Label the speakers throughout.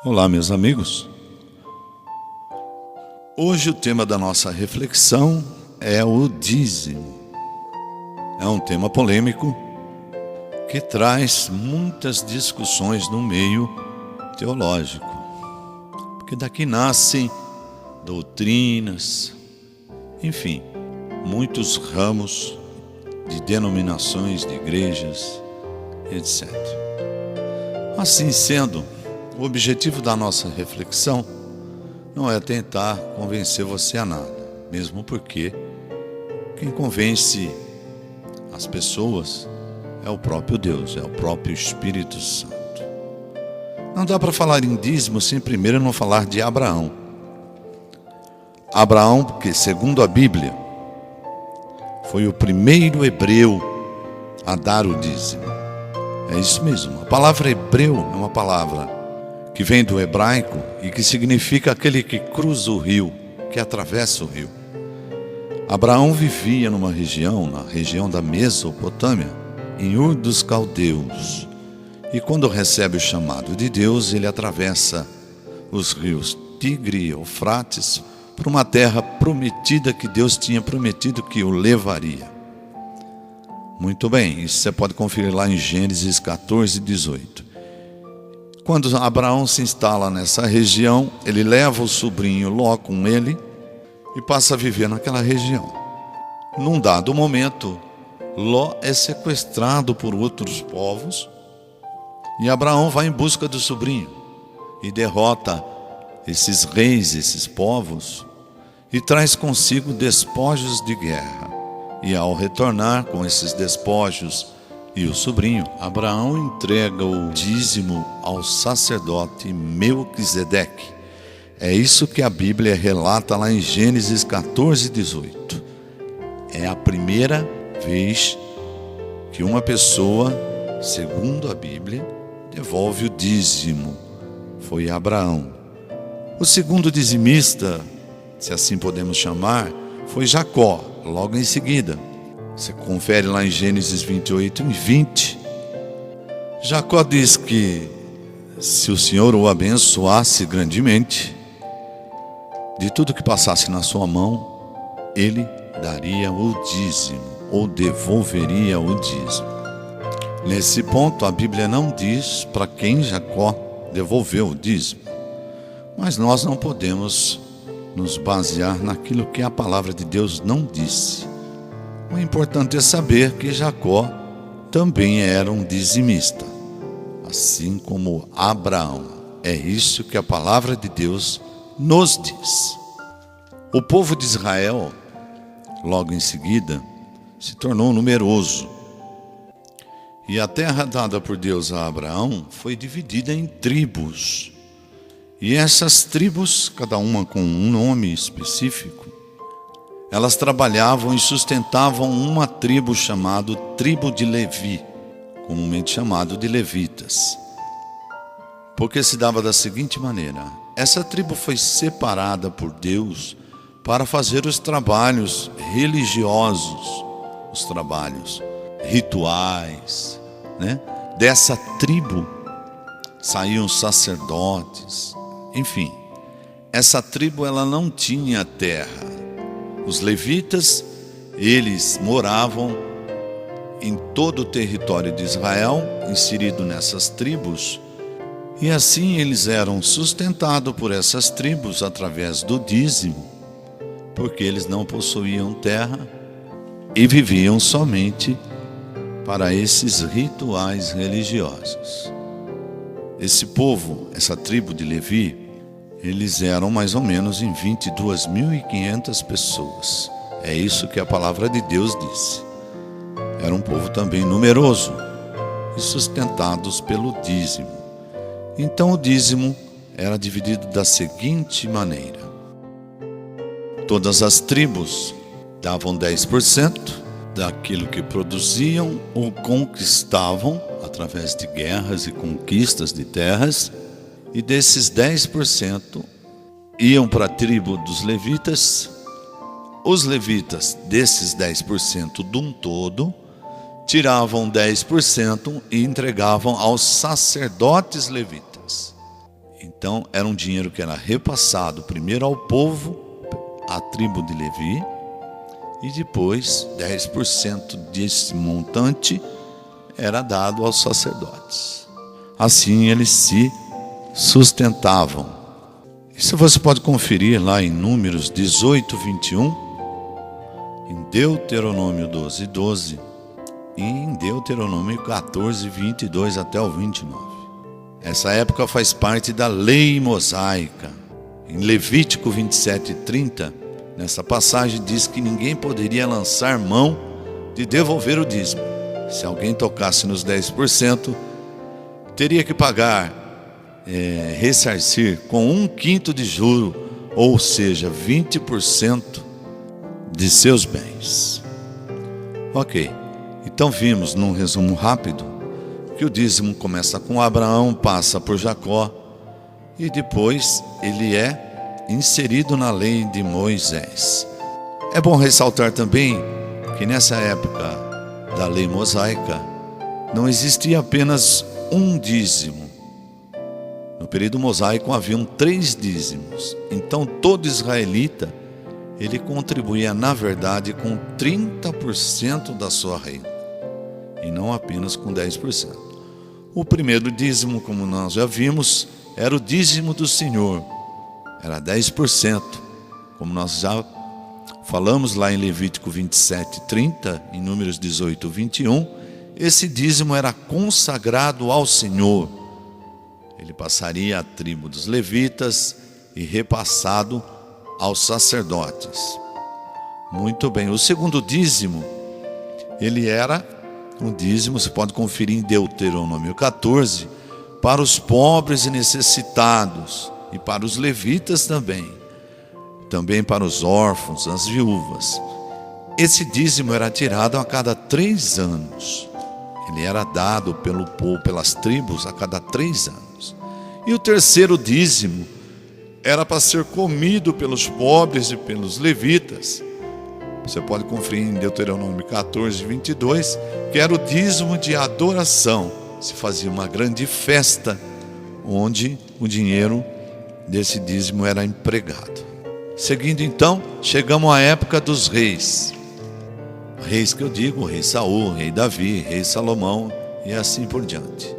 Speaker 1: Olá, meus amigos. Hoje o tema da nossa reflexão é o dízimo. É um tema polêmico que traz muitas discussões no meio teológico, porque daqui nascem doutrinas, enfim, muitos ramos de denominações, de igrejas, etc. Assim sendo, o objetivo da nossa reflexão não é tentar convencer você a nada, mesmo porque quem convence as pessoas é o próprio Deus, é o próprio Espírito Santo. Não dá para falar em dízimo sem primeiro não falar de Abraão. Abraão, porque segundo a Bíblia, foi o primeiro hebreu a dar o dízimo. É isso mesmo, a palavra hebreu é uma palavra que vem do hebraico e que significa aquele que cruza o rio, que atravessa o rio. Abraão vivia numa região, na região da Mesopotâmia, em Ur dos Caldeus. E quando recebe o chamado de Deus, ele atravessa os rios Tigre e Eufrates para uma terra prometida que Deus tinha prometido que o levaria. Muito bem, isso você pode conferir lá em Gênesis 14, 18. Quando Abraão se instala nessa região, ele leva o sobrinho Ló com ele e passa a viver naquela região. Num dado momento, Ló é sequestrado por outros povos e Abraão vai em busca do sobrinho e derrota esses reis, esses povos, e traz consigo despojos de guerra. E ao retornar com esses despojos e o sobrinho, Abraão entrega o dízimo ao sacerdote Melquisedeque. É isso que a Bíblia relata lá em Gênesis 14, 18. É a primeira vez que uma pessoa, segundo a Bíblia, devolve o dízimo. Foi Abraão. O segundo dizimista, se assim podemos chamar, foi Jacó, logo em seguida. Você confere lá em Gênesis 28 e 20. Jacó diz que se o Senhor o abençoasse grandemente, de tudo que passasse na sua mão, ele daria o dízimo, ou devolveria o dízimo. Nesse ponto, a Bíblia não diz para quem Jacó devolveu o dízimo, mas nós não podemos nos basear naquilo que a palavra de Deus não disse. O importante é saber que Jacó também era um dizimista, assim como Abraão. É isso que a palavra de Deus nos diz. O povo de Israel, logo em seguida, se tornou numeroso. E a terra dada por Deus a Abraão foi dividida em tribos. E essas tribos, cada uma com um nome específico, elas trabalhavam e sustentavam uma tribo chamada tribo de Levi, comumente chamado de levitas. Porque se dava da seguinte maneira: essa tribo foi separada por Deus para fazer os trabalhos religiosos, os trabalhos rituais, Dessa tribo saíam sacerdotes. Enfim, essa tribo ela não tinha terra. Os levitas, eles moravam em todo o território de Israel, inserido nessas tribos, e assim eles eram sustentados por essas tribos através do dízimo, porque eles não possuíam terra e viviam somente para esses rituais religiosos. Esse povo, essa tribo de Levi, eles eram mais ou menos em 22.500 pessoas. É isso que a palavra de Deus disse. Era um povo também numeroso e sustentados pelo dízimo. Então o dízimo era dividido da seguinte maneira: todas as tribos davam 10% daquilo que produziam ou conquistavam através de guerras e conquistas de terras, e desses 10% iam para a tribo dos levitas. Os levitas, desses 10% de um todo, tiravam 10% e entregavam aos sacerdotes levitas. Então era um dinheiro que era repassado primeiro ao povo, à tribo de Levi, e depois 10% desse montante era dado aos sacerdotes. Assim eles se sustentavam. Isso você pode conferir lá em Números 18, 21, em Deuteronômio 12, 12 e em Deuteronômio 14, 22 até o 29. Essa época faz parte da lei mosaica. Em Levítico 27, 30, nessa passagem diz que ninguém poderia lançar mão de devolver o dízimo. Se alguém tocasse nos 10%, teria que pagar, ressarcir com 1/5 de juro, ou seja, 20% de seus bens. Ok, então vimos num resumo rápido que o dízimo começa com Abraão, passa por Jacó e depois ele é inserido na lei de Moisés. É bom ressaltar também que nessa época da lei mosaica não existia apenas um dízimo. No período mosaico haviam 3 dízimos. Então todo israelita ele contribuía na verdade com 30% da sua renda e não apenas com 10%. O primeiro dízimo, como nós já vimos, era o dízimo do Senhor, era 10%, como nós já falamos lá em Levítico 27, 30, em Números 18, 21, esse dízimo era consagrado ao Senhor. Ele passaria à tribo dos levitas e repassado aos sacerdotes. Muito bem, o segundo dízimo, ele era um dízimo, você pode conferir em Deuteronômio 14, para os pobres e necessitados, e para os levitas também para os órfãos, as viúvas. Esse dízimo era tirado a cada 3 anos. Ele era dado pelo povo, pelas tribos, a cada 3 anos. E o terceiro dízimo era para ser comido pelos pobres e pelos levitas. Você pode conferir em Deuteronômio 14, 22, que era o dízimo de adoração. Se fazia uma grande festa, onde o dinheiro desse dízimo era empregado. Seguindo então, chegamos à época dos reis. Reis que eu digo, o rei Saul, o rei Davi, rei Salomão e assim por diante.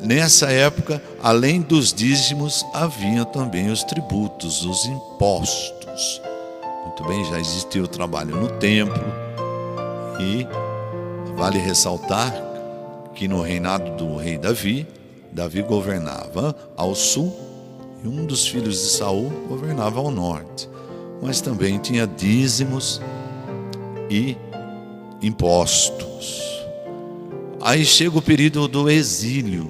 Speaker 1: Nessa época, além dos dízimos, havia também os tributos, os impostos. Muito bem, já existia o trabalho no templo e vale ressaltar que no reinado do rei Davi, Davi governava ao sul e um dos filhos de Saul governava ao norte. Mas também tinha dízimos e impostos. Aí chega o período do exílio,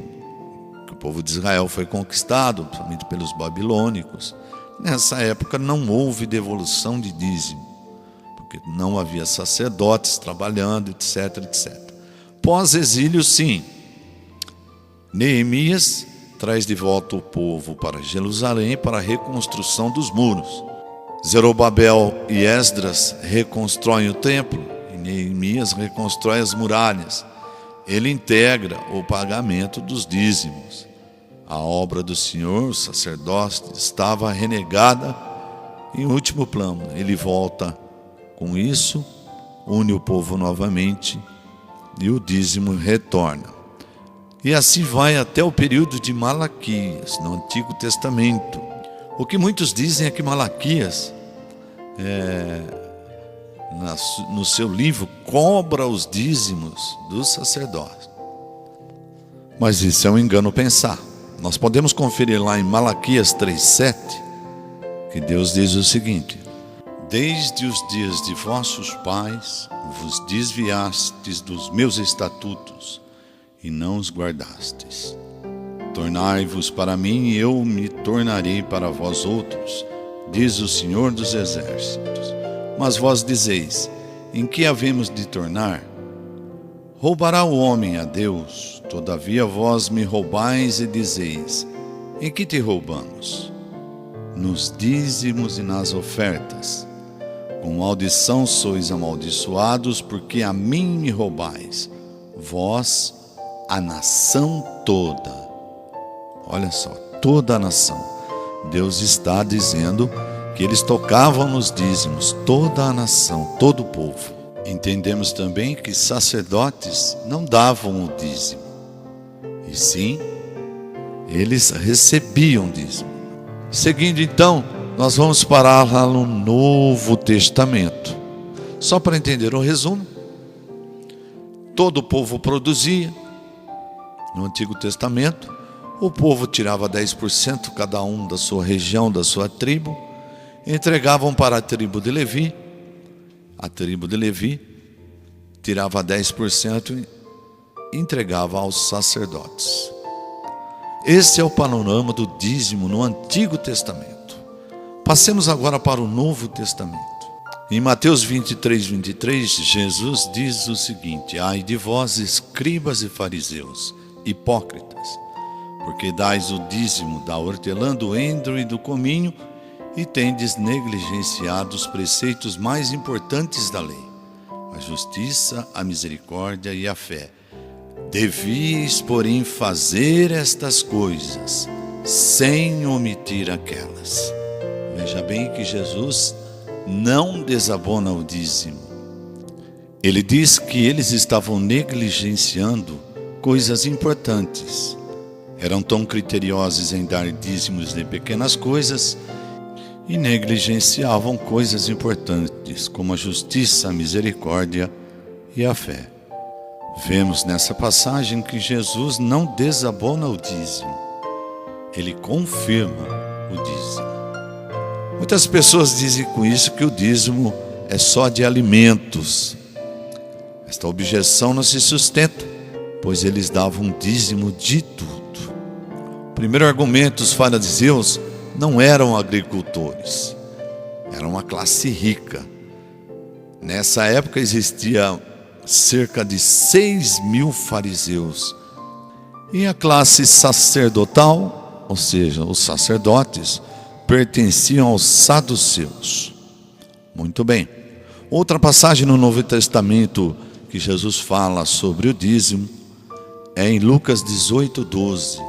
Speaker 1: que o povo de Israel foi conquistado, principalmente pelos babilônicos. Nessa época não houve devolução de dízimo, porque não havia sacerdotes trabalhando, etc, etc. Pós-exílio, sim. Neemias traz de volta o povo para Jerusalém para a reconstrução dos muros. Zorobabel e Esdras reconstroem o templo e Neemias reconstrói as muralhas. Ele integra o pagamento dos dízimos. A obra do Senhor, o sacerdócio, estava renegada em último plano. Ele volta com isso, une o povo novamente e o dízimo retorna. E assim vai até o período de Malaquias, no Antigo Testamento. O que muitos dizem é que Malaquias, no seu livro, cobra os dízimos dos sacerdotes. Mas isso é um engano pensar. Nós podemos conferir lá em Malaquias 3,7, que Deus diz o seguinte: desde os dias de vossos pais vos desviastes dos meus estatutos e não os guardastes. Tornai-vos para mim e eu me tornarei para vós outros, diz o Senhor dos Exércitos. Mas vós dizeis: em que havemos de tornar? Roubará o homem a Deus? Todavia vós me roubais e dizeis: em que te roubamos? Nos dízimos e nas ofertas. Com maldição sois amaldiçoados, porque a mim me roubais, vós, a nação toda. Olha só, toda a nação. Deus está dizendo que eles tocavam nos dízimos, toda a nação, todo o povo. Entendemos também que sacerdotes não davam o dízimo, e sim, eles recebiam dízimo. Seguindo então, nós vamos parar lá no Novo Testamento. Só para entender o resumo, todo o povo produzia. No Antigo Testamento, o povo tirava 10%, cada um da sua região, da sua tribo, entregavam para a tribo de Levi. A tribo de Levi tirava 10% e entregava aos sacerdotes. Esse é o panorama do dízimo no Antigo Testamento. Passemos agora para o Novo Testamento. Em Mateus 23, Jesus diz o seguinte: ai de vós, escribas e fariseus, hipócritas, porque dais o dízimo da hortelã, do endro e do cominho, e tendes negligenciado os preceitos mais importantes da lei, a justiça, a misericórdia e a fé. Devíeis, porém, fazer estas coisas, sem omitir aquelas. Veja bem que Jesus não desabona o dízimo. Ele diz que eles estavam negligenciando coisas importantes. Eram tão criteriosos em dar dízimos de pequenas coisas e negligenciavam coisas importantes, como a justiça, a misericórdia e a fé. Vemos nessa passagem que Jesus não desabona o dízimo, ele confirma o dízimo. Muitas pessoas dizem com isso que o dízimo é só de alimentos. Esta objeção não se sustenta, pois eles davam dízimo de tudo. O primeiro argumento, os fariseus não eram agricultores, eram uma classe rica. Nessa época existia cerca de 6.000 fariseus. E a classe sacerdotal, ou seja, os sacerdotes, pertenciam aos saduceus. Muito bem. Outra passagem no Novo Testamento que Jesus fala sobre o dízimo é em Lucas 18:12.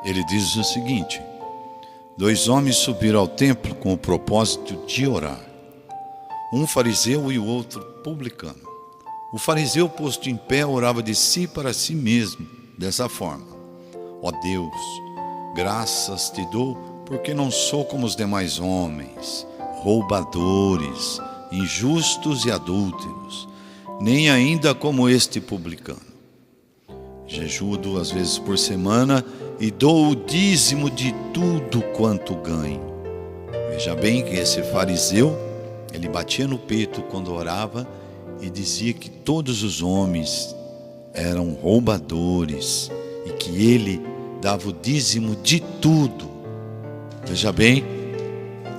Speaker 1: Ele diz o seguinte: 2 homens subiram ao templo com o propósito de orar, um fariseu e o outro publicano. O fariseu, posto em pé, orava de si para si mesmo, dessa forma: ó Deus, graças te dou, porque não sou como os demais homens, roubadores, injustos e adúlteros, nem ainda como este publicano. Jejuo 2 vezes por semana e dou o dízimo de tudo quanto ganho. Veja bem que esse fariseu, ele batia no peito quando orava e dizia que todos os homens eram roubadores e que ele dava o dízimo de tudo. Veja bem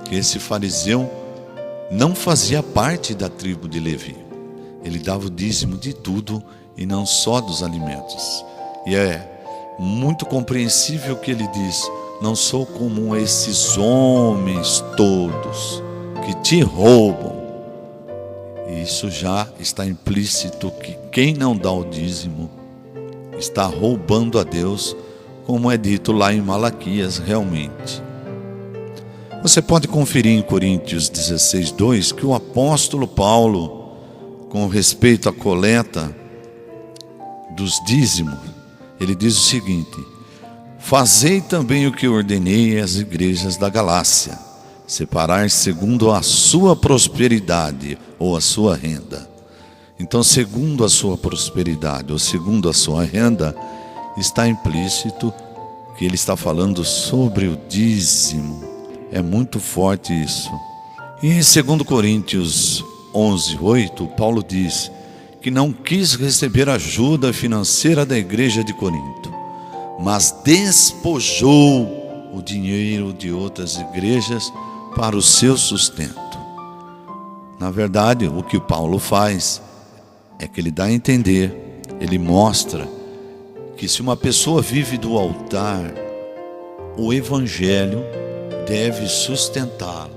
Speaker 1: que esse fariseu não fazia parte da tribo de Levi. Ele dava o dízimo de tudo e não só dos alimentos. E é muito compreensível que ele diz: não sou como esses homens todos que te roubam. E isso já está implícito que quem não dá o dízimo está roubando a Deus, como é dito lá em Malaquias realmente. Você pode conferir em Coríntios 16:2 que o apóstolo Paulo, com respeito à coleta dos dízimos, ele diz o seguinte: fazei também o que ordenei às igrejas da Galácia, separar segundo a sua prosperidade ou a sua renda. Então, segundo a sua prosperidade ou segundo a sua renda, está implícito que ele está falando sobre o dízimo. É muito forte isso. E em 2 Coríntios 11:8, Paulo diz que não quis receber ajuda financeira da igreja de Corinto, mas despojou o dinheiro de outras igrejas para o seu sustento. Na verdade, o que Paulo faz é que ele dá a entender, ele mostra que se uma pessoa vive do altar, o evangelho deve sustentá-lo.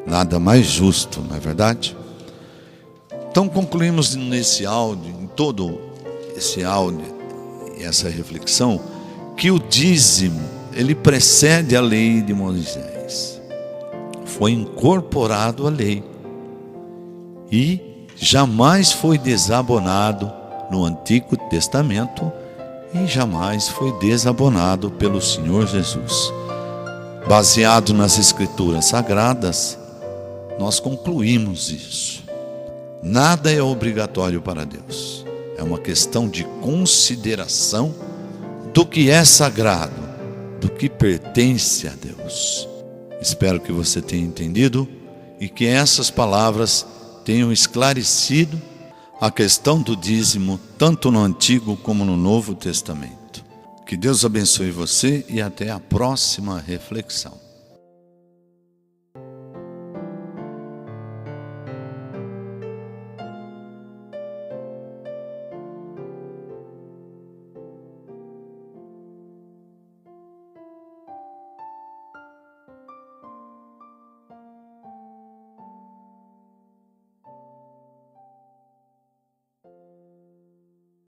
Speaker 1: Nada mais justo, não é verdade? Então concluímos nesse áudio, em todo esse áudio e essa reflexão, que o dízimo ele precede a lei de Moisés. Foi incorporado à lei e jamais foi desabonado no Antigo Testamento e jamais foi desabonado pelo Senhor Jesus. Baseado nas Escrituras Sagradas, nós concluímos isso. Nada é obrigatório para Deus. É uma questão de consideração do que é sagrado, do que pertence a Deus. Espero que você tenha entendido e que essas palavras tenham esclarecido a questão do dízimo, tanto no Antigo como no Novo Testamento. Que Deus abençoe você e até a próxima reflexão.